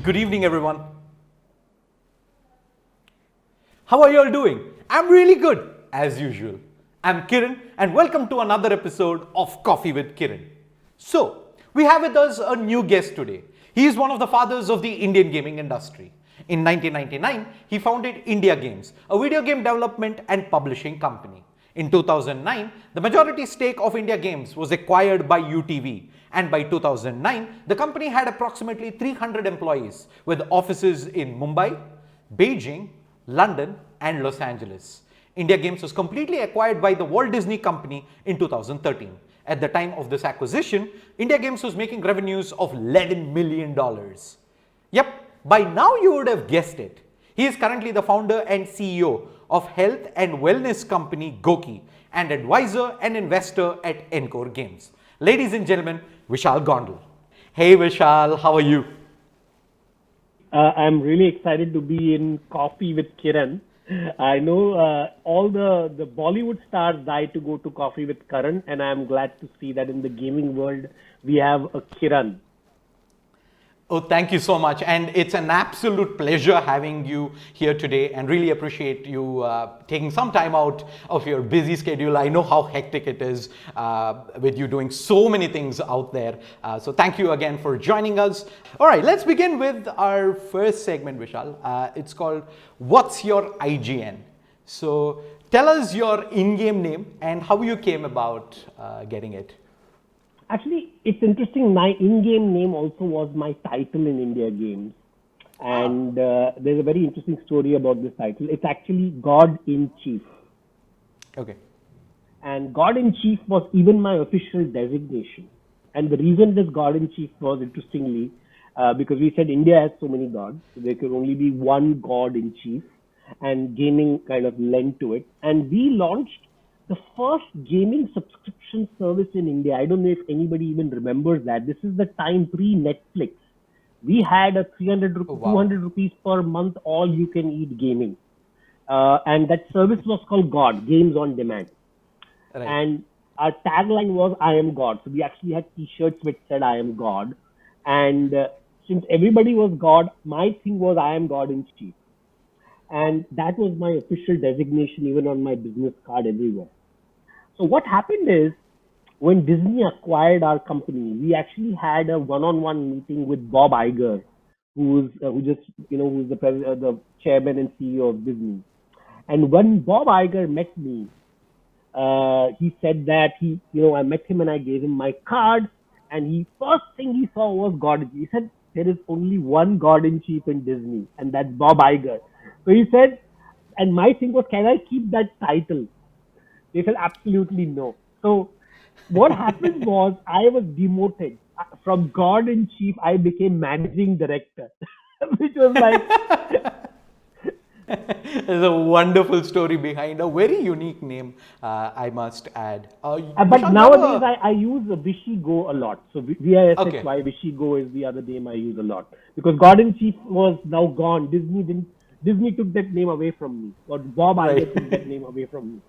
Good evening, everyone. How are you all doing? I'm really good, as usual. I'm Kiran, and welcome to another episode of Coffee with Kiran. So, we have with us a new guest today. He is one of the fathers of the Indian gaming industry. In 1999, he founded India Games, a video game development and publishing company. In 2009, the majority stake of India Games was acquired by UTV, and by 2009, the company had approximately 300 employees with offices in Mumbai, Beijing, London, and Los Angeles. India Games was completely acquired by the Walt Disney Company in 2013. At the time of this acquisition, India Games was making revenues of $11 million. Yep, by now you would have guessed it. He is currently the founder and CEO of health and wellness company GOQii and advisor and investor at Encore Games. Ladies and gentlemen, Vishal Gondal. Hey Vishal, how are you? I'm really excited to be in Coffee with Kiran. I know all the Bollywood stars die to go to Coffee with Karan, and I'm glad to see that in the gaming world we have a Kiran. Oh, thank you so much. And it's an absolute pleasure having you here today, and really appreciate you taking some time out of your busy schedule. I know how hectic it is with you doing so many things out there. So thank you again for joining us. All right, let's begin with our first segment, Vishal. It's called What's Your IGN? So tell us your in-game name and how you came about getting it. Actually, it's interesting. My in-game name also was my title in India Games. And there's a very interesting story about this title. It's actually God in Chief. Okay. And God in Chief was even my official designation. And the reason this God in Chief was, interestingly, because we said India has so many gods, so there could only be one God in Chief. And gaming kind of lent to it. And we launched the first gaming subscription service in India. I don't know if anybody even remembers that. This is the time pre-Netflix. We had a 200 rupees per month, all you can eat gaming. And that service was called God, Games on Demand. Right. And our tagline was, I am God. So we actually had t-shirts which said, I am God. And since everybody was God, my thing was, I am God in Chief. And that was my official designation, even on my business card everywhere. So what happened is, when Disney acquired our company, we actually had a one-on-one meeting with Bob Iger, who's the chairman and CEO of Disney. And when Bob Iger met me, he said that I met him and I gave him my card, and first thing he saw was God. He said, there is only one God in Chief in Disney, and that's Bob Iger. So he said, and my thing was, can I keep that title? They said, absolutely no. So what happened was, I was demoted. From God in Chief, I became managing director, which was like... There's a wonderful story behind a very unique name, I must add. But nowadays, I use Vishy Go a lot. So VISHY, Vishy Go is the other name I use a lot. Because God in Chief was now gone. Disney took that name away from me. Or Bob Iger took that name away from me.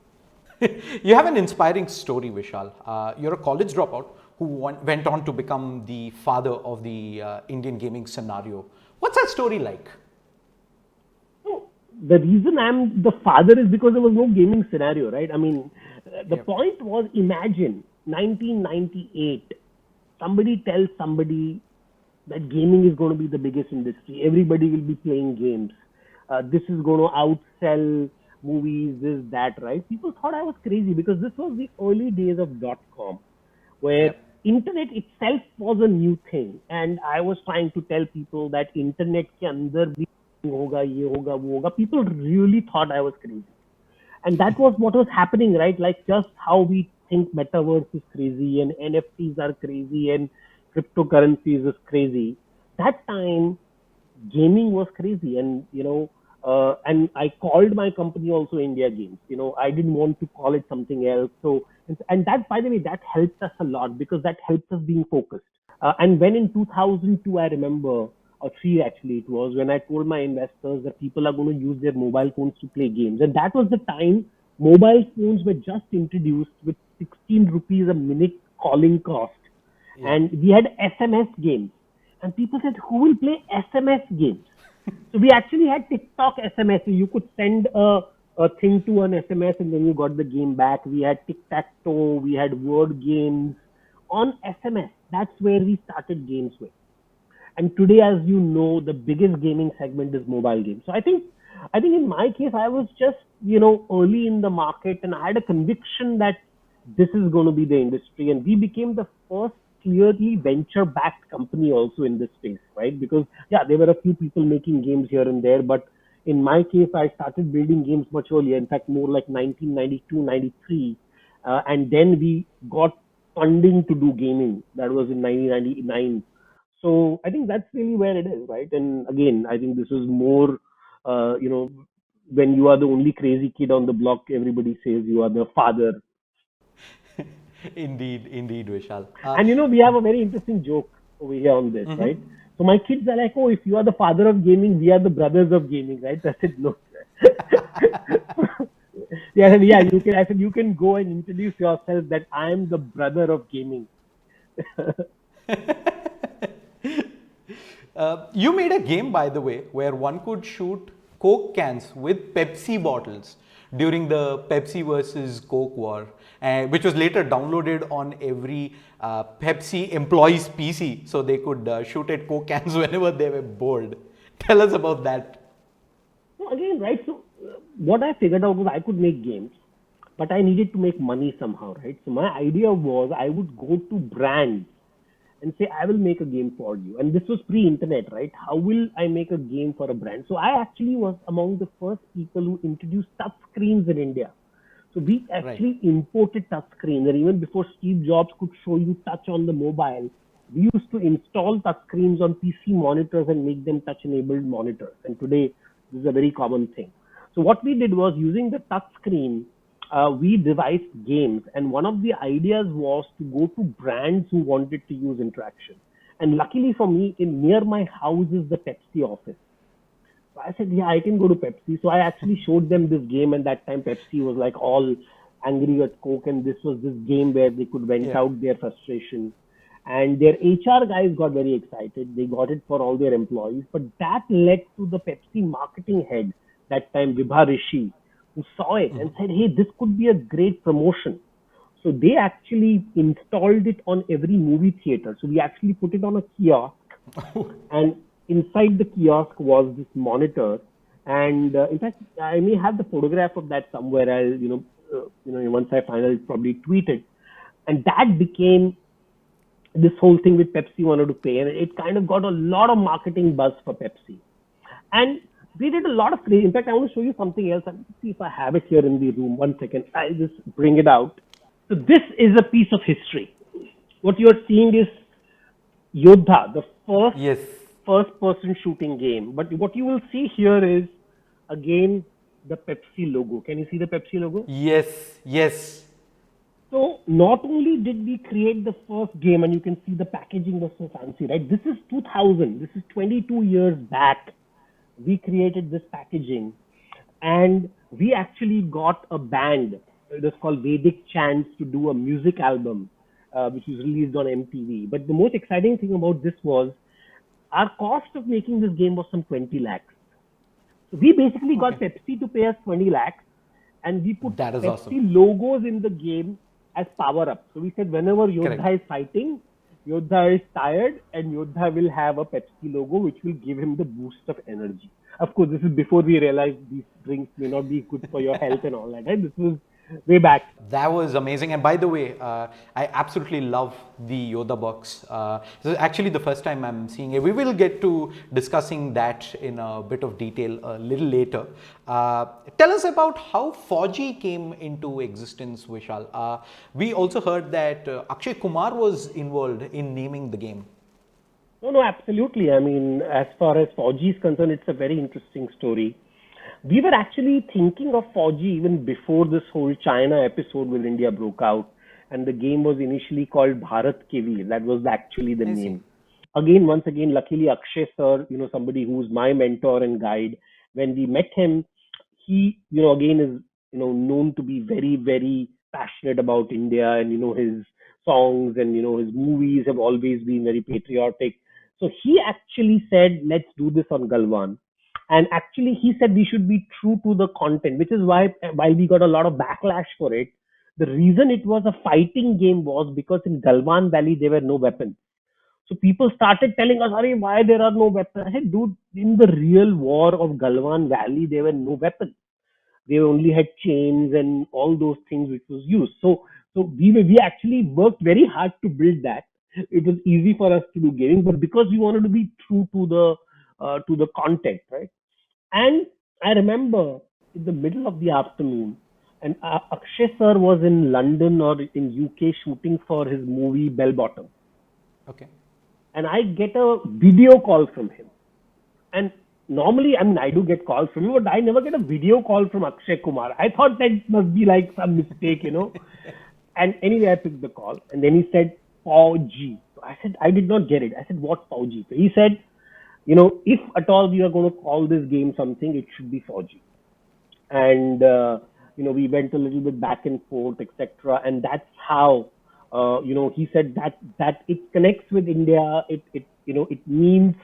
You have an inspiring story, Vishal. You're a college dropout who went on to become the father of the Indian gaming scenario. What's that story like? So, the reason I'm the father is because there was no gaming scenario, right? I mean, the point was, imagine 1998, somebody tells somebody that gaming is going to be the biggest industry. Everybody will be playing games. This is going to outsell movies, this, that, right? People thought I was crazy because this was the early days of .com, where internet itself was a new thing. And I was trying to tell people that internet ke andar bhi hoga, ye hoga, wo hoga. People really thought I was crazy. And that was what was happening, right? Like just how we think metaverse is crazy and NFTs are crazy and cryptocurrencies is crazy. That time, gaming was crazy. And, and I called my company also India Games. I didn't want to call it something else. So, and that, by the way, that helped us a lot because that helped us being focused. And when in 2002, I remember, or 3 actually, it was when I told my investors that people are going to use their mobile phones to play games. And that was the time mobile phones were just introduced with 16 rupees a minute calling cost. And we had SMS games. and people said, "Who will play SMS games?" So we actually had TikTok SMS. So you could send a thing to an SMS and then you got the game back. We had tic tac toe. We had word games on SMS. That's where we started games with. And today, as you know, the biggest gaming segment is mobile games. So I think in my case, I was just early in the market, and I had a conviction that this is going to be the industry, and we became the first clearly venture-backed company also in this space, right? Because yeah, there were a few people making games here and there, but in my case, I started building games much earlier. In fact, more like 1992, 93, and then we got funding to do gaming. That was in 1999. So I think that's really where it is, right? And again, I think this is more, uh, you know, when you are the only crazy kid on the block, everybody says you are the father. Indeed, indeed, Vishal. And we have a very interesting joke over here on this, right? So my kids are like, "Oh, if you are the father of gaming, we are the brothers of gaming," right? I said, "No." Yeah, I said, yeah, you can. I said, you can go and introduce yourself that I am the brother of gaming. You made a game, by the way, where one could shoot Coke cans with Pepsi bottles during the Pepsi versus Coke war, which was later downloaded on every Pepsi employee's PC so they could shoot at Coke cans whenever they were bored. Tell us about that. So again, right? So what I figured out was I could make games, but I needed to make money somehow, right? So my idea was I would go to brands and say, I will make a game for you. And this was pre-internet, right? How will I make a game for a brand? So I actually was among the first people who introduced touch screens in India. So we Right. actually imported touch screens, and even before Steve Jobs could show you touch on the mobile, we used to install touch screens on PC monitors and make them touch-enabled monitors. And today, this is a very common thing. So what we did was using the touch screen, we devised games, and one of the ideas was to go to brands who wanted to use interaction. And luckily for me, in near my house is the Pepsi office. So I said, yeah, I can go to Pepsi. So I actually showed them this game, and that time Pepsi was like all angry at Coke, and this was this game where they could vent Yeah. out their frustration. And their HR guys got very excited. They got it for all their employees. But that led to the Pepsi marketing head, that time Vibha Rishi, who saw it and said, hey, this could be a great promotion. So they actually installed it on every movie theater. So we actually put it on a kiosk, and inside the kiosk was this monitor. And in fact, I may have the photograph of that somewhere. I'll once I find, I'll probably tweet it. And that became this whole thing with Pepsi wanted to pay, and it kind of got a lot of marketing buzz for Pepsi. And we did a lot of crazy. In fact, I want to show you something else. I'll see if I have it here in the room. One second, I'll just bring it out. So this is a piece of history. What you're seeing is Yodha, the Yes. first person shooting game. But what you will see here is again the Pepsi logo. Can you see the Pepsi logo? Yes. Yes. So not only did we create the first game, and you can see the packaging was so fancy, right? This is 2000. This is 22 years back. We created this packaging, and we actually got a band. It was called Vedic Chants to do a music album, which was released on MTV. But the most exciting thing about this was our cost of making this game was some 20 lakhs. So we basically got Okay. Pepsi to pay us 20 lakhs, and we put That is awesome. Pepsi logos in the game as power up. So we said whenever Correct. Yodha is fighting, Yodha is tired, and Yodha will have a Pepsi logo which will give him the boost of energy. Of course, this is before we realized these drinks may not be good for your health and all that. Right? This was way back. That was amazing. And by the way, I absolutely love the Yoda box. This is actually the first time I'm seeing it. We will get to discussing that in a bit of detail a little later. Tell us about how fau-g came into existence, Vishal. We also heard that Akshay Kumar was involved in naming the game. No, no, absolutely. I mean, as far as fau-g is concerned, it's a very interesting story. We were actually thinking of fau-g even before this whole China episode with India broke out, and the game was initially called Bharat Kivi. That was actually the I see. name. Again, once again, luckily Akshay sir, somebody who's my mentor and guide. When we met him, he, again is known to be very, very passionate about India, and his songs and his movies have always been very patriotic. So he actually said, let's do this on Galwan. And actually, he said we should be true to the content, which is why, while we got a lot of backlash for it, the reason it was a fighting game was because in Galwan Valley there were no weapons. So people started telling us, "Arey, why there are no weapons?" I said, dude, in the real war of Galwan Valley, there were no weapons. They only had chains and all those things which was used. So we actually worked very hard to build that. It was easy for us to do gaming, but because we wanted to be true to the content, right? And I remember in the middle of the afternoon, and Akshay sir was in London or in UK shooting for his movie Bell Bottom, Okay. and I get a video call from him. And normally, I mean, I do get calls from him, but I never get a video call from Akshay Kumar. I thought that must be like some mistake, you know. And anyway, I picked the call, and then he said, fau-g. So I said, I did not get it. I said, what fau-g? So he said, if at all we are going to call this game something, it should be fau-g. And we went a little bit back and forth, etc. And that's how, he said that it connects with India. It means,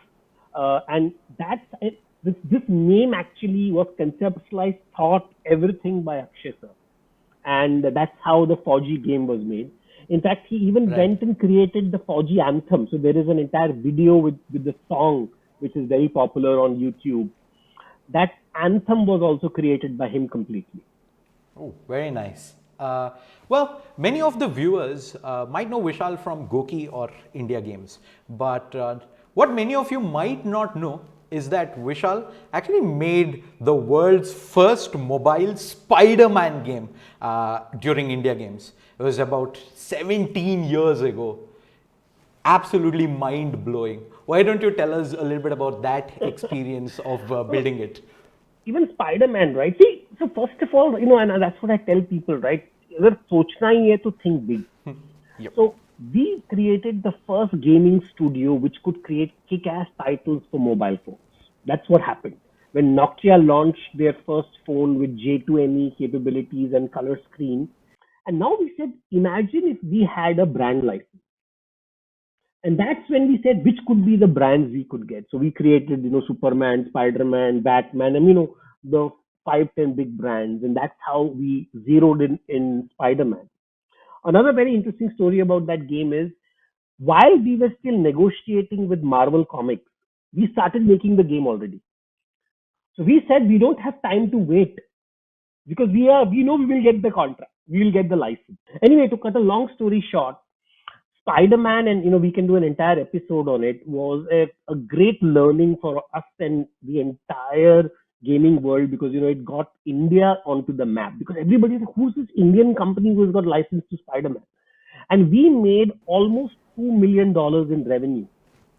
and that's it. This name actually was conceptualized, thought, everything by Akshay sir, and that's how the fau-g game was made. In fact, he even Right. went and created the fau-g anthem. So there is an entire video with the song, which is very popular on YouTube. That anthem was also created by him completely. Oh, very nice. Well, many of the viewers might know Vishal from GOQii or India Games, but what many of you might not know is that Vishal actually made the world's first mobile Spider-Man game during India Games. It was about 17 years ago. Absolutely mind-blowing. Why don't you tell us a little bit about that experience of building it? Even Spider-Man, right? See, so first of all, and that's what I tell people, right? अगर सोचना ही है to think big. Yep. So we created the first gaming studio which could create kick-ass titles for mobile phones. That's what happened. When Nokia launched their first phone with J2ME capabilities and color screen, and now we said, imagine if we had a brand license. And that's when we said which could be the brands we could get. So we created, Superman, Spider-Man, Batman, and the 5-10 big brands, and that's how we zeroed in Spider-Man. Another very interesting story about that game is while we were still negotiating with Marvel Comics, we started making the game already. So we said we don't have time to wait because we know we will get the contract, we will get the license. Anyway, to cut a long story short, Spider-Man, and we can do an entire episode on it, was a great learning for us and the entire gaming world because it got India onto the map because everybody said, who's this Indian company who's got license to Spider-Man? And we made almost $2 million in revenue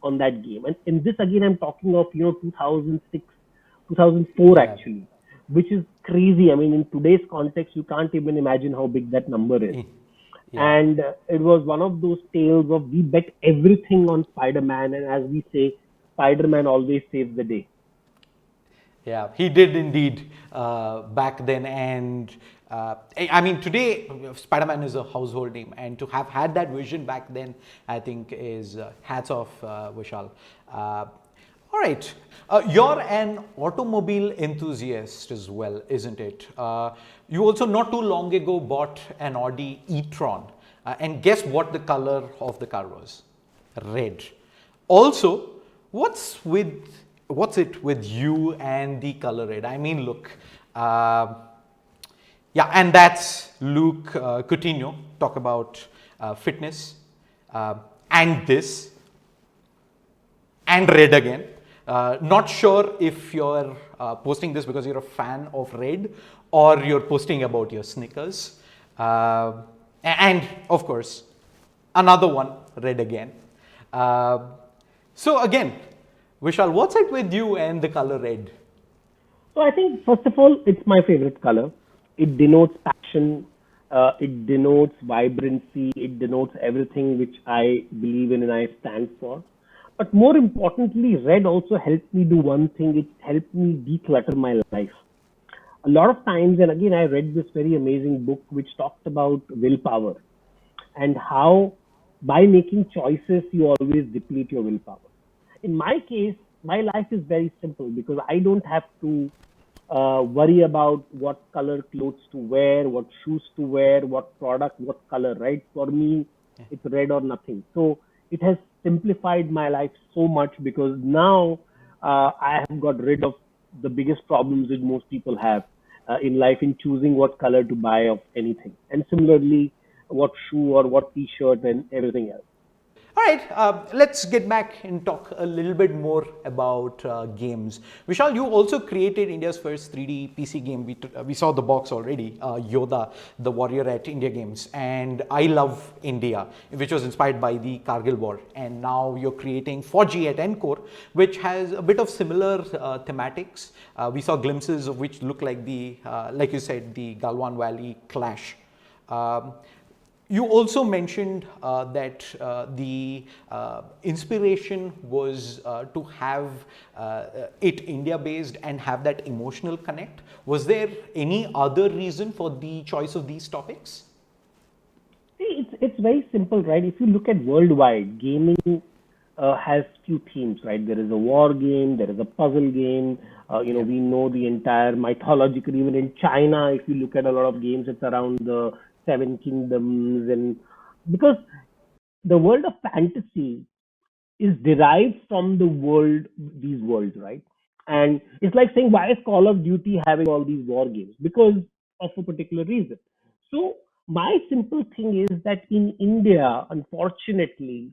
on that game. And in this again, I'm talking of 2006, 2004 actually, which is crazy. I mean, in today's context, you can't even imagine how big that number is. Yeah. And it was one of those tales of we bet everything on Spider-Man, and as we say, Spider-Man always saves the day. Yeah, he did indeed back then, and I mean today Spider-Man is a household name, and to have had that vision back then, I think is hats off, Vishal. All right, you're an automobile enthusiast as well, isn't it? You also not too long ago bought an Audi e-tron, and guess what the color of the car was? Red. Also, what's it with you and the color red? I mean, look, yeah, and that's Luke Coutinho talk about fitness and this and red again. Not sure if you're posting this because you're a fan of red or you're posting about your Snickers. And of course, another one, red again. So again, Vishal, what's it with you and the color red? So I think, first of all, it's my favorite color. It denotes passion. It denotes vibrancy. It denotes everything which I believe in and I stand for. But more importantly, red also helped me do one thing. It helped me declutter my life. A lot of times, and again, I read this very amazing book which talked about willpower and how by making choices, you always deplete your willpower. in my case, my life is very simple because I don't have to worry about what color clothes to wear, what shoes to wear, what product, what color, right? For me, it's red or nothing. So it has simplified my life so much because now I have got rid of the biggest problems that most people have in life in choosing what color to buy of anything. And similarly, what shoe or what t-shirt and everything else. All right, let's get back and talk a little bit more about games. Vishal, you also created India's first 3D PC game. We saw the box already, Yoda, the warrior at India Games. And I Love India, which was inspired by the Kargil War. And now you're creating fau-g at Encore, which has a bit of similar thematics. We saw glimpses of which look like the, like you said, the Galwan Valley clash. You also mentioned that the inspiration was to have it India based and have that emotional connect. Was there any other reason for the choice of these topics? See, it's very simple, right? If you look at worldwide, gaming has few themes, right? There is a war game, there is a puzzle game. We know the entire mythological. Even in China, if you look at a lot of games, it's around the Seven Kingdoms, and because the world of fantasy is derived from the world, these worlds, right? And it's like saying, why is Call of Duty having all these war games? Because of a particular reason. So my simple thing is that in India, unfortunately,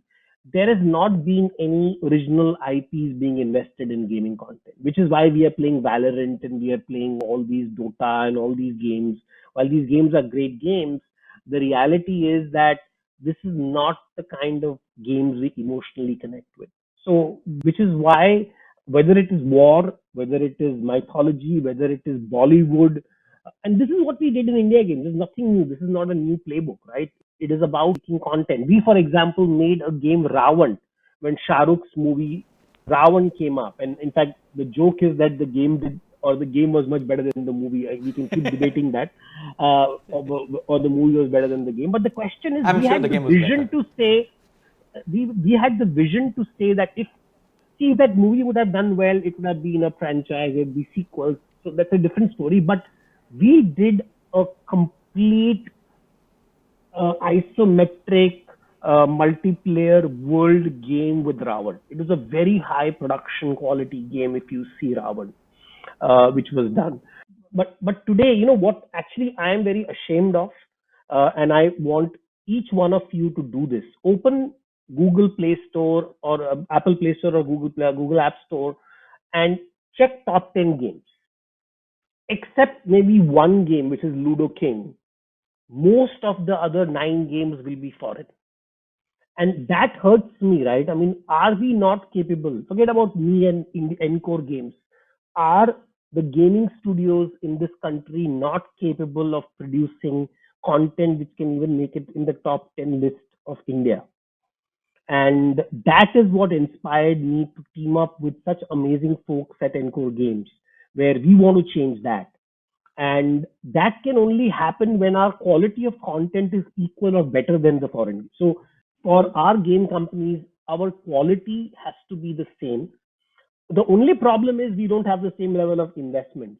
there has not been any original IPs being invested in gaming content, which is why we are playing Valorant and we are playing all these Dota and all these games. While these games are great games, the reality is that this is not the kind of games we emotionally connect with. So, which is why whether it is war, whether it is mythology, whether it is Bollywood, and this is what we did in India Games. There's nothing new. This is not a new playbook, right? It is about making content. We, for example, made a game Ravan when Shah Rukh's movie Ravan came up, and in fact, the joke is that the game did or the game was much better than the movie. We can keep debating that, or the movie was better than the game. But the question is, I'm we sure had the the game was vision better. to say, we had the vision to say that if that movie would have done well, it would have been a franchise, it would be sequels. So that's a different story. But we did a complete isometric multiplayer world game with Ravan. It was a very high production quality game if you see Ravan, which was done. But today, you know what? Actually, I am very ashamed of, and I want each one of you to do this. Open Google Play Store or Apple Play Store or Google App Store, and check top 10 games. Except maybe one game, which is Ludo King, most of the other 9 games will be foreign. And that hurts me, right? I mean, are we not capable? Forget about me and in the Encore games. Are the gaming studios in this country not capable of producing content which can even make it in the top 10 list of India? And that is what inspired me to team up with such amazing folks at Encore Games, where we want to change that. And that can only happen when our quality of content is equal or better than the foreign. So for our game companies, our quality has to be the same. The only problem is we don't have the same level of investment.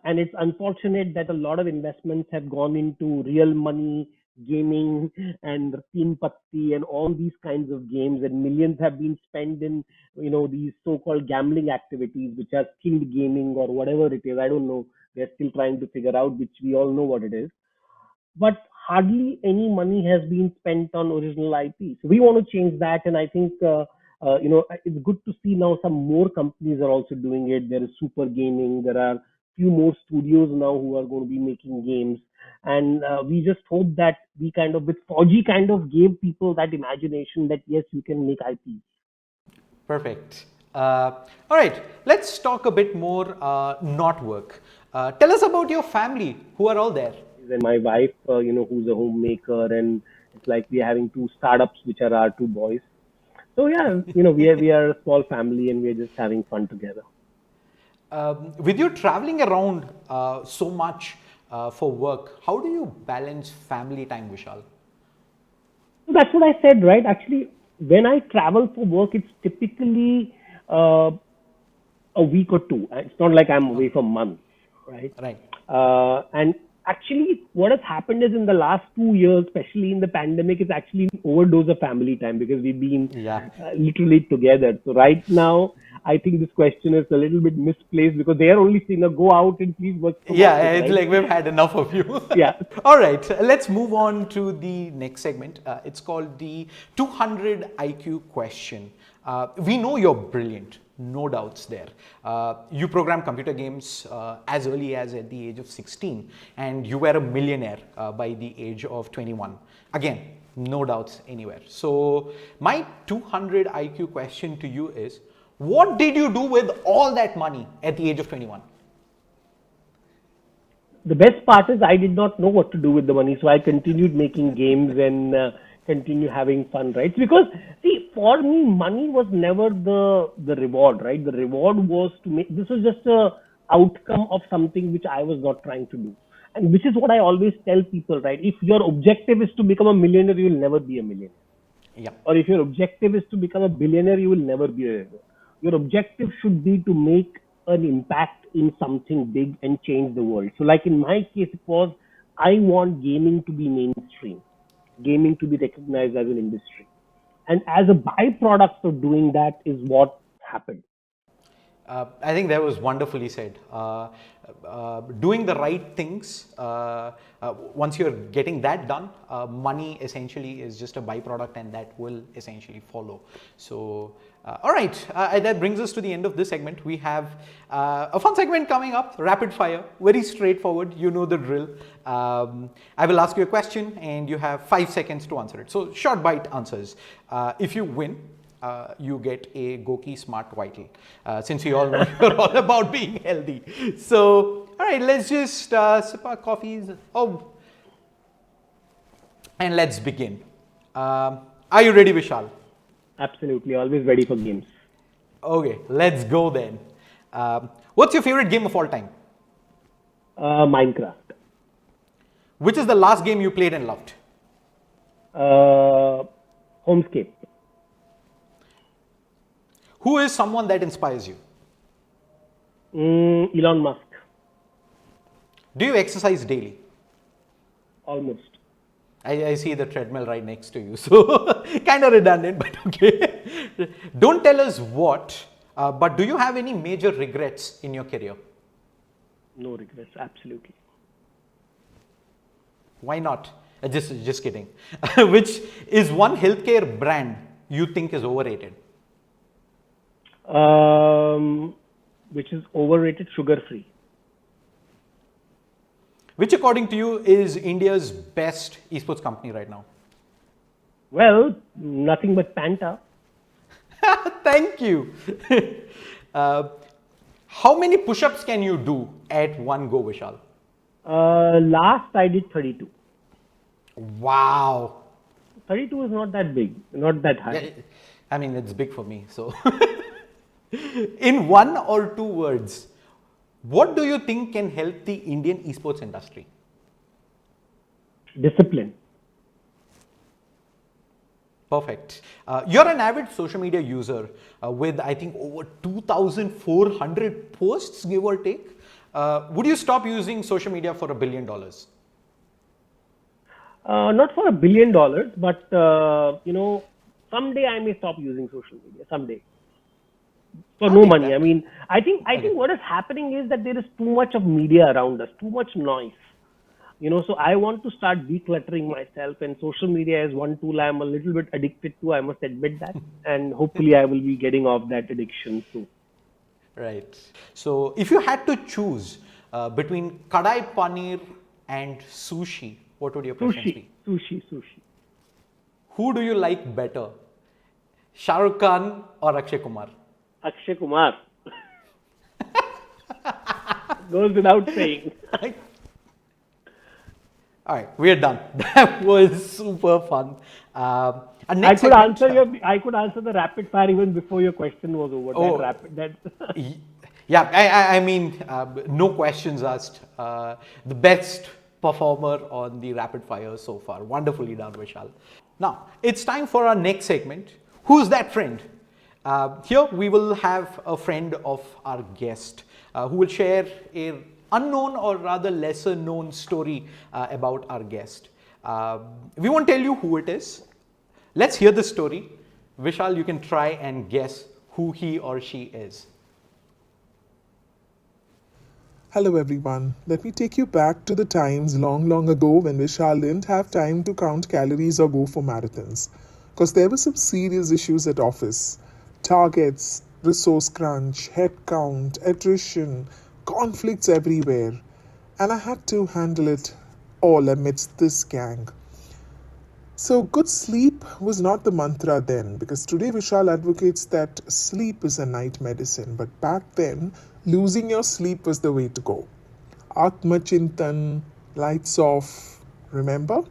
And it's unfortunate that a lot of investments have gone into real money, gaming, and Teen Patti, and all these kinds of games, and millions have been spent in, these so-called gambling activities, which are skilled gaming or whatever it is. I don't know. They're still trying to figure out, which we all know what it is. But hardly any money has been spent on original IP. So we want to change that, and I think it's good to see now some more companies are also doing it. There is Super Gaming. There are few more studios now who are going to be making games, and we just hope that we kind of with fau-g kind of gave people that imagination that yes, you can make IP. Perfect. All right, let's talk a bit more not work. Tell us about your family. Who are all there? And my wife, who's a homemaker, and it's like we're having 2 startups, which are our 2 boys. So yeah, we are a small family, and we're just having fun together. With you traveling around so much for work, how do you balance family time, Vishal? So that's what I said, right? Actually, when I travel for work, it's typically uh, a week or two. It's not like I'm away for months, right? Right. And actually, what has happened is in the last 2 years, especially in the pandemic, is actually an overdose of family time because we've been Yeah. literally together. So right now, I think this question is a little bit misplaced because they are only saying, go out and please work from Yeah, office, it's right? like we've had enough of you. Yeah. All right, let's move on to the next segment. It's called the 200 IQ question. We know you're brilliant, no doubts there. You program computer games as early as at the age of 16, and you were a millionaire by the age of 21. Again, no doubts anywhere. So, my 200 IQ question to you is, what did you do with all that money at the age of 21? The best part is I did not know what to do with the money, so I continued making games and continue having fun, right? Because see, for me, money was never the reward, right? The reward was to make. This was just a outcome of something which I was not trying to do, and which is what I always tell people, right? If your objective is to become a millionaire, you will never be a millionaire. Yeah. Or if your objective is to become a billionaire, you will never be a billionaire. Your objective should be to make an impact in something big and change the world. So, like in my case, it was I want gaming to be mainstream, gaming to be recognized as an industry. And as a byproduct of doing that is what happened. I think that was wonderfully said. Doing the right things, once you're getting that done, money essentially is just a byproduct and that will essentially follow. So, all right, that brings us to the end of this segment. We have a fun segment coming up, rapid fire, very straightforward, you know the drill. I will ask you a question and you have 5 seconds to answer it. So, short bite answers. If you win, you get a GOQii Smart Vital, since we all know you're all about being healthy. So, all right, let's just sip our coffees. Oh, and let's begin. Are you ready, Vishal? Absolutely, always ready for games. Okay, let's go then. What's your favorite game of all time? Minecraft. Which is the last game you played and loved? Homescape. Who is someone that inspires you? Elon Musk. Do you exercise daily? Almost. I see the treadmill right next to you, so kind of redundant, but okay. Don't tell us what, but do you have any major regrets in your career? No regrets, absolutely. Why not? Just kidding. Which is one healthcare brand you think is overrated? Which is overrated, sugar-free. Which, according to you, is India's best esports company right now? Well, nothing but Panta. Thank you. How many push-ups can you do at one go, Vishal? Last I did 32. Wow. 32 is not that big, not that high. Yeah, I mean, it's big for me, so. In 1 or 2 words, what do you think can help the Indian esports industry? Discipline. Perfect. You're an avid social media user with, I think, over 2,400 posts, give or take. Would you stop using social media for $1 billion? Not for $1 billion, but someday I may stop using social media. Someday. For no money. I mean, I think what is happening is that there is too much of media around us, too much noise. So I want to start decluttering myself, and social media is one tool I'm a little bit addicted to. I must admit that, and hopefully I will be getting off that addiction too. Right. So if you had to choose between kadai paneer and sushi, what would your preference be? Sushi. Who do you like better, Shah Rukh Khan or Akshay Kumar? Akshay Kumar. Goes without saying. All right, we're done. That was super fun. I could answer the rapid fire even before your question was over. Oh, yeah, I mean, no questions asked. The best performer on the rapid fire so far. Wonderfully done, Vishal. Now, it's time for our next segment. Who's that friend? Here we will have a friend of our guest who will share an unknown or rather lesser known story about our guest. We won't tell you who it is. Let's hear the story. Vishal, you can try and guess who he or she is. Hello everyone, let me take you back to the times long ago when Vishal didn't have time to count calories or go for marathons. Because there were some serious issues at office. Targets, resource crunch, headcount, attrition, conflicts everywhere. And I had to handle it all amidst this gang. So, good sleep was not the mantra then, because today Vishal advocates that sleep is a night medicine, but back then, losing your sleep was the way to go. Atma Chintan, lights off, remember?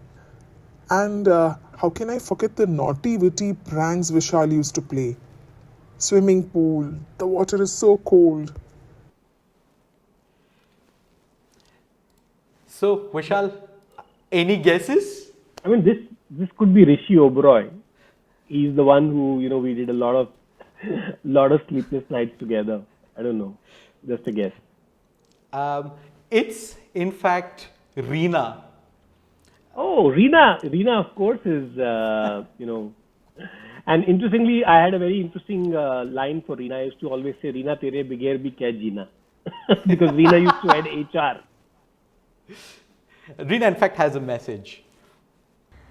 And how can I forget the naughty, witty pranks Vishal used to play? Swimming pool, the water is so cold. So, Vishal, any guesses? I mean, this could be Rishi Oberoi. He's the one who, we did a lot of sleepless nights together. I don't know, just a guess. It's in fact Reena. Oh, Reena, of course, is, and interestingly, I had a very interesting line for Reena. I used to always say, Reena, tere bigher bhi kya jeena? Because Reena used to head HR. Reena, in fact, has a message.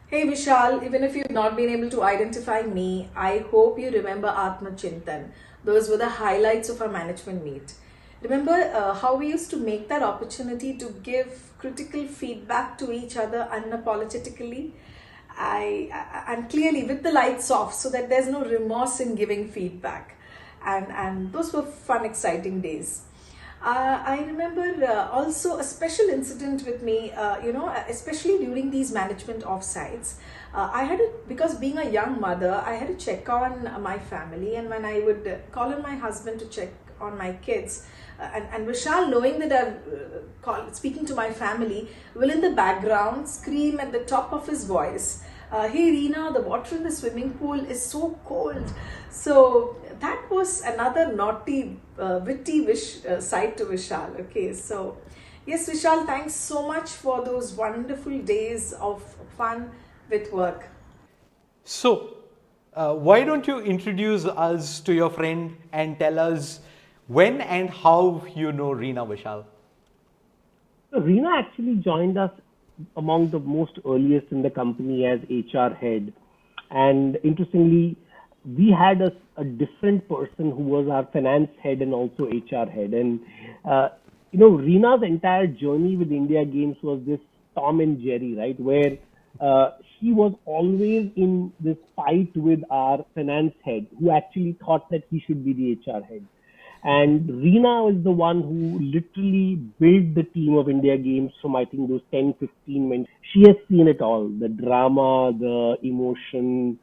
Hey Vishal, even if you've not been able to identify me, I hope you remember Atma Chintan. Those were the highlights of our management meet. Remember how we used to make that opportunity to give critical feedback to each other unapologetically? And clearly with the lights off so that there's no remorse in giving feedback. And those were fun, exciting days. I remember also a special incident with me, especially during these management offsites. Because being a young mother, I had to check on my family, and when I would call on my husband to check on my kids, and Vishal, knowing that I'm speaking to my family, will in the background scream at the top of his voice, hey Reena, the water in the swimming pool is so cold. So that was another naughty, witty side to Vishal. Okay, so yes, Vishal, thanks so much for those wonderful days of fun with work. So, why don't you introduce us to your friend and tell us when and how you know Reena, Vishal? So Reena actually joined us among the most earliest in the company as HR head. And interestingly, we had a different person who was our finance head and also HR head. And, Reena's entire journey with India Games was this Tom and Jerry, right? Where she was always in this fight with our finance head, who actually thought that he should be the HR head. And Reena was the one who literally built the team of India Games from, I think, those 10, 15 men. She has seen it all, the drama, the emotion,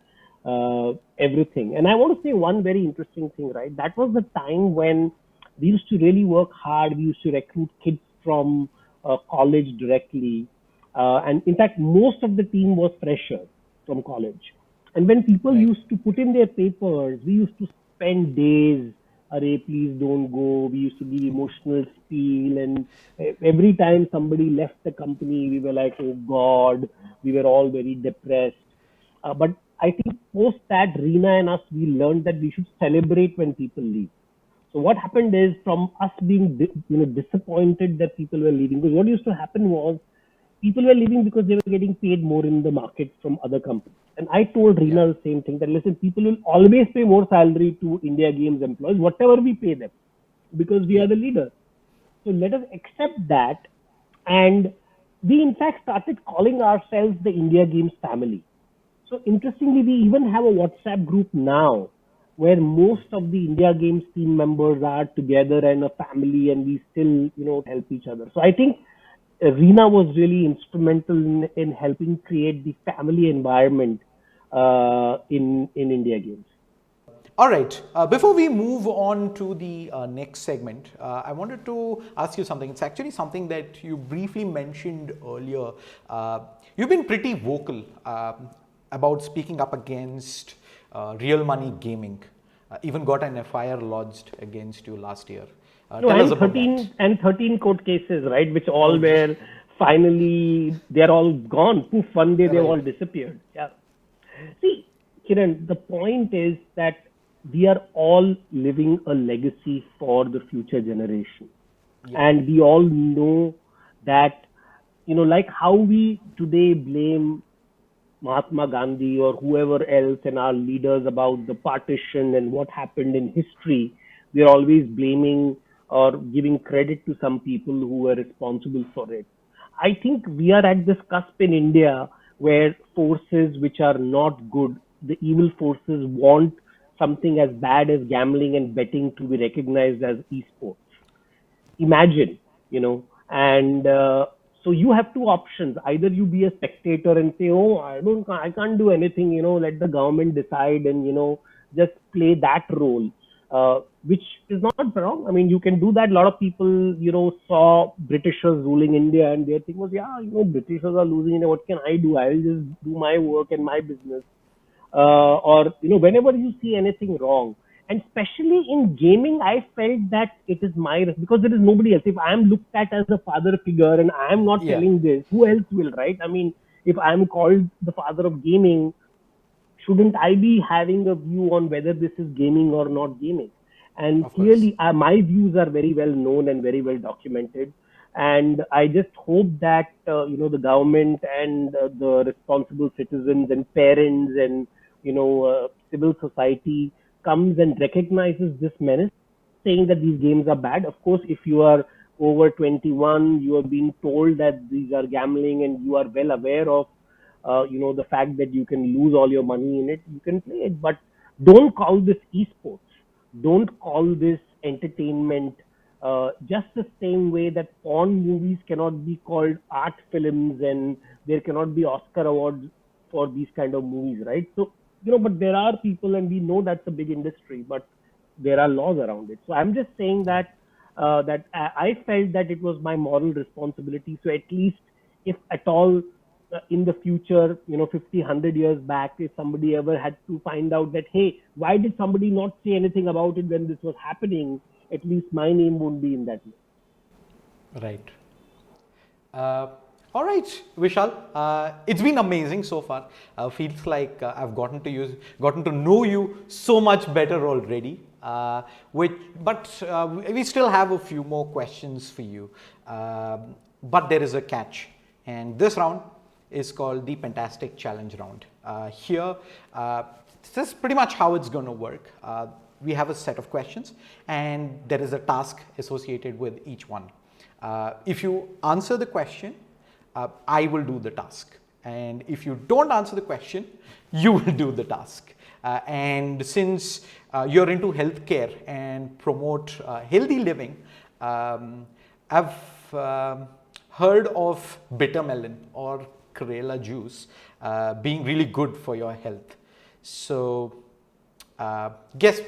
everything. And I want to say one very interesting thing, right? That was the time when we used to really work hard. We used to recruit kids from college directly. And in fact, most of the team was freshers from college. And when people used to put in their papers, we used to spend days, Array, please don't go. We used to give emotional spiel, and every time somebody left the company, we were like, oh God, we were all very depressed. But I think post that, Reena and us, we learned that we should celebrate when people leave. So what happened is, from us being disappointed that people were leaving, because what used to happen was people were leaving because they were getting paid more in the market from other companies. And I told Reena the same thing, that listen, people will always pay more salary to India Games employees, whatever we pay them, because we are the leader. So let us accept that. And we in fact started calling ourselves the India Games family. So interestingly, we even have a WhatsApp group now where most of the India Games team members are together and a family, and we still, help each other. So I think Reena was really instrumental in helping create the family environment in India Games. All right. Before we move on to the next segment, I wanted to ask you something. It's actually something that you briefly mentioned earlier. You've been pretty vocal about speaking up against real money gaming. even got an FIR lodged against you last year. No, Tell us and about 13 that. and 13 court cases, right? Which all were finally they're all gone. Poof, one day they've Right. all disappeared. Yeah. See, Kiran, the point is that we are all living a legacy for the future generation. Yeah. And we all know that, like how we today blame Mahatma Gandhi or whoever else and our leaders about the partition and what happened in history, we're always blaming or giving credit to some people who were responsible for it. I think we are at this cusp in India where forces which are not good, the evil forces want something as bad as gambling and betting to be recognized as esports. Imagine, and so you have two options. Either you be a spectator and say, oh, I can't do anything, let the government decide and just play that role, which is not wrong. I mean, you can do that. A lot of people saw Britishers ruling India and their thing was, yeah, Britishers are losing India, what can I do? I'll just do my work and my business. Or whenever you see anything wrong, and especially in gaming, I felt that it is my, because there is nobody else. If I am looked at as a father figure and I am not Yeah. telling this, who else will, right? I mean, if I am called the father of gaming, shouldn't I be having a view on whether this is gaming or not gaming? And Of course. clearly, my views are very well known and very well documented. And I just hope that the government and the responsible citizens and parents and civil society comes and recognizes this menace, saying that these games are bad. Of course, if you are over 21, you are being told that these are gambling, and you are well aware of the fact that you can lose all your money in it, you can play it. But don't call this esports. Don't call this entertainment. Just the same way that porn movies cannot be called art films and there cannot be Oscar awards for these kind of movies, right? So, but there are people, and we know that's a big industry, but there are laws around it. So I'm just saying that that I felt that it was my moral responsibility. So at least, if at all, in the future, 50, 100 years back, if somebody ever had to find out that, hey, why did somebody not say anything about it when this was happening? At least my name won't be in that list. Right. All right, Vishal. It's been amazing so far. Feels like I've gotten to know you so much better already. But we still have a few more questions for you. But there is a catch, and this round is called the PENTASTIC Challenge round. Here, this is pretty much how it's going to work. We have a set of questions, and there is a task associated with each one. If you answer the question, I will do the task. And if you don't answer the question, you will do the task. And since you're into healthcare and promote healthy living, I've heard of bitter melon or Karela juice being really good for your health. So I guess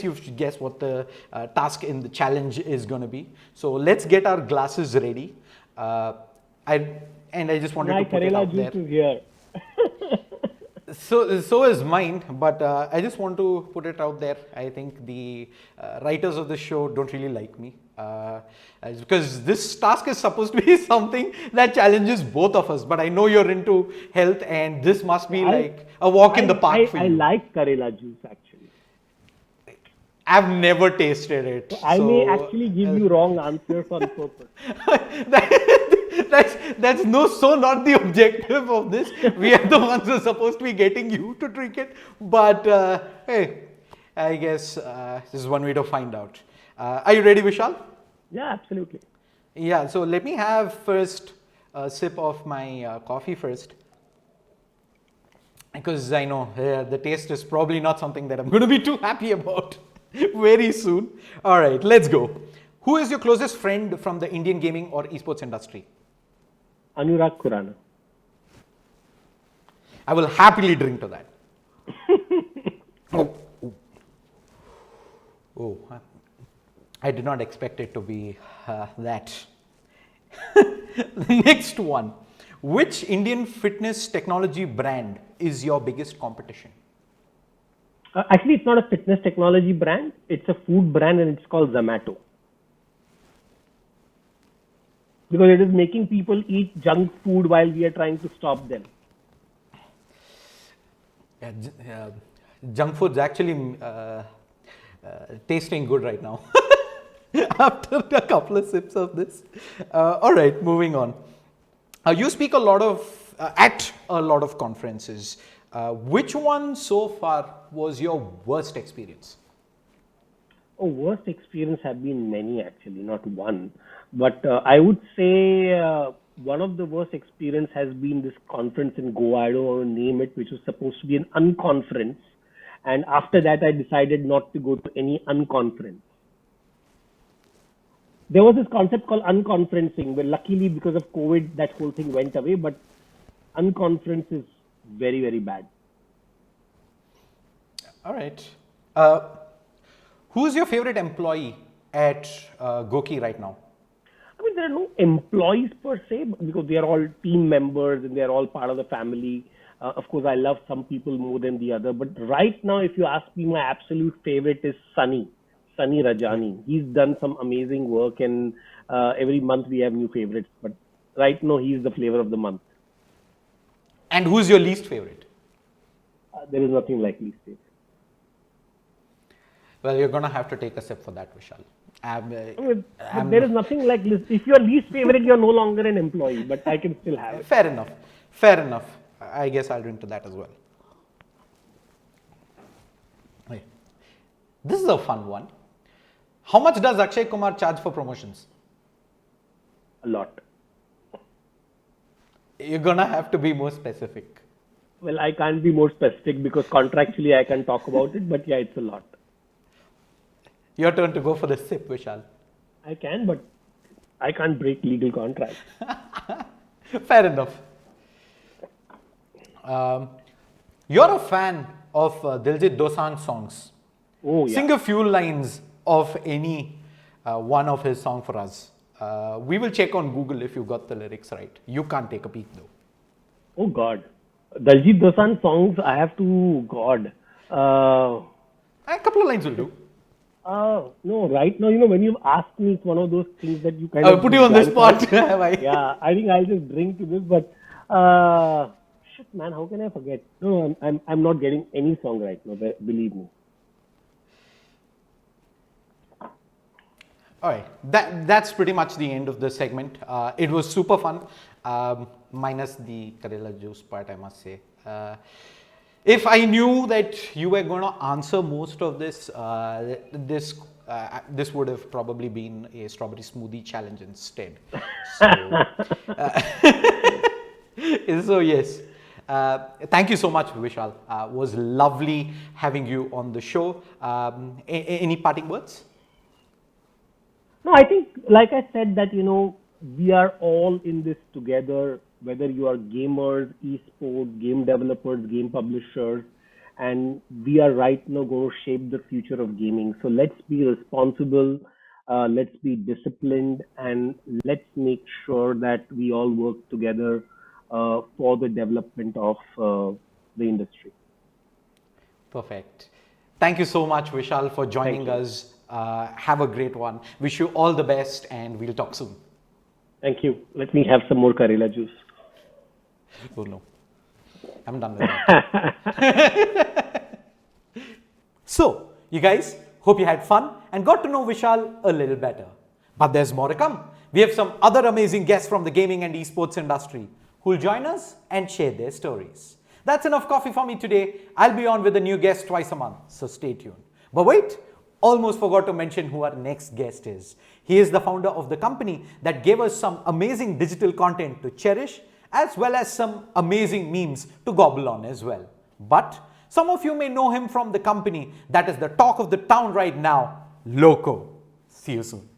you should guess what the task in the challenge is going to be. So let's get our glasses ready. I just wanted to put it out there. Juice is here. So is mine, but I just want to put it out there. I think the writers of the show don't really like me because this task is supposed to be something that challenges both of us. But I know you're into health, and this must be like a walk in the park for you. I like Karela juice actually. I've never tasted it. So I may actually give you wrong answers on purpose. That's not the objective of this. We are the ones who are supposed to be getting you to drink it. But hey, I guess this is one way to find out. Are you ready, Vishal? Yeah, absolutely. Yeah, so let me have first a sip of my coffee first. Because I know the taste is probably not something that I'm going to be too happy about very soon. All right, let's go. Who is your closest friend from the Indian gaming or esports industry? Anurag Khurana. I will happily drink to that. Oh, I did not expect it to be that. Next one. Which Indian fitness technology brand is your biggest competition? Actually, it's not a fitness technology brand. It's a food brand and it's called Zomato. Because it is making people eat junk food while we are trying to stop them. Junk food's actually tasting good right now after a couple of sips of this. All right, moving on. You speak a lot of at a lot of conferences. Which one so far was your worst experience? Oh, worst experience have been many actually, not one. But I would say one of the worst experience has been this conference in Goa. I don't want to name it, which was supposed to be an unconference. And after that, I decided not to go to any unconference. There was this concept called unconferencing, where luckily because of COVID, that whole thing went away. But unconference is very, very bad. All right. Who's your favorite employee at GOQii right now? I mean, there are no employees per se because they are all team members and they are all part of the family. Of course, I love some people more than the other. But right now, if you ask me, my absolute favorite is Sunny Rajani. He's done some amazing work and every month we have new favorites. But right now, he's the flavor of the month. And who's your least favorite? There is nothing like least favorite. Well, you're going to have to take a sip for that, Vishal. But there is nothing like least. If you're least favorite, you're no longer an employee, but I can still have it. Fair enough. Fair enough. I guess I'll drink to that as well. Okay. This is a fun one. How much does Akshay Kumar charge for promotions? A lot. You're going to have to be more specific. Well, I can't be more specific because contractually I can talk about it, but yeah, it's a lot. Your turn to go for the sip, Vishal. I can, but I can't break legal contracts. Fair enough. You're a fan of Diljit Dosanjh's songs. Oh, yeah. Sing a few lines of any one of his songs for us. We will check on Google if you got the lyrics right. You can't take a peek though. Oh, God. Diljit Dosanjh songs, I have to, God. A couple of lines will do. No, right now, when you ask me, it's one of those things that you kind of put you on the spot. Yeah, I think I'll just drink to this, but shit, man, how can I forget? No, I'm not getting any song right now, believe me. All right, that's pretty much the end of the segment. It was super fun, minus the Karela juice part, I must say. If I knew that you were going to answer most of this, this would have probably been a strawberry smoothie challenge instead. So yes, thank you so much, Vishal. It was lovely having you on the show. Any parting words? No, I think, like I said, that, we are all in this together, whether you are gamers, esports, game developers, game publishers, and we are right now going to shape the future of gaming. So let's be responsible, let's be disciplined, and let's make sure that we all work together for the development of the industry. Perfect. Thank you so much, Vishal, for joining us. Have a great one. Wish you all the best, and we'll talk soon. Thank you. Let me have some more Karela juice. Oh no, I'm done with that. So, you guys, hope you had fun and got to know Vishal a little better. But there's more to come. We have some other amazing guests from the gaming and esports industry who'll join us and share their stories. That's enough coffee for me today. I'll be on with a new guest twice a month, so stay tuned. But wait, almost forgot to mention who our next guest is. He is the founder of the company that gave us some amazing digital content to cherish, as well as some amazing memes to gobble on as well. But some of you may know him from the company that is the talk of the town right now, Loco. See you soon.